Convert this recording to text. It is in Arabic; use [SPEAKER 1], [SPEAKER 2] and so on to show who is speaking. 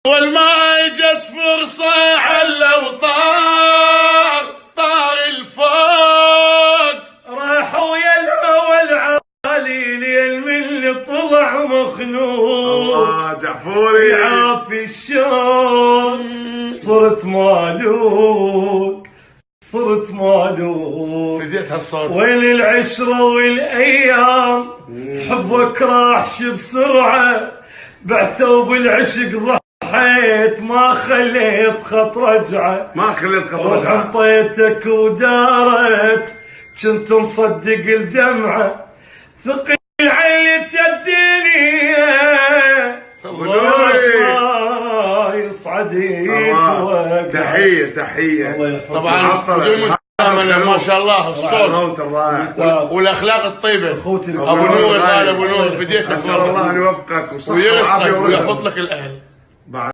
[SPEAKER 1] والما اجت فرصة على طار الفوق،
[SPEAKER 2] راحوا يا الهوى العالي ليل من اللي طلع مخنوق.
[SPEAKER 3] الله جعفوري
[SPEAKER 2] يعافي الشوق صرت مالوك، صرت مالوك.
[SPEAKER 1] فديتها الصوت.
[SPEAKER 2] وين العشرة والايام حبك راحش بسرعة، بعته بالعشق ضحيت ما خليت خط رجعه.
[SPEAKER 3] ما خليت خط
[SPEAKER 2] روح
[SPEAKER 3] رجعه.
[SPEAKER 2] انطيتك ودارت كنت مصدق الدمعة، ثقيل علت الدنيا يصعد يتوقع.
[SPEAKER 3] تحية
[SPEAKER 1] طبعا ما شاء الله الصوت
[SPEAKER 3] الرائع
[SPEAKER 1] والاخلاق الطيبه.
[SPEAKER 2] اخوتي
[SPEAKER 1] ابو نور قال ابو نور فديتك
[SPEAKER 3] اسال الله ان يوفقك وصحه
[SPEAKER 1] ويرزقك
[SPEAKER 3] وعافيه
[SPEAKER 1] ويحفظ لك الاهل.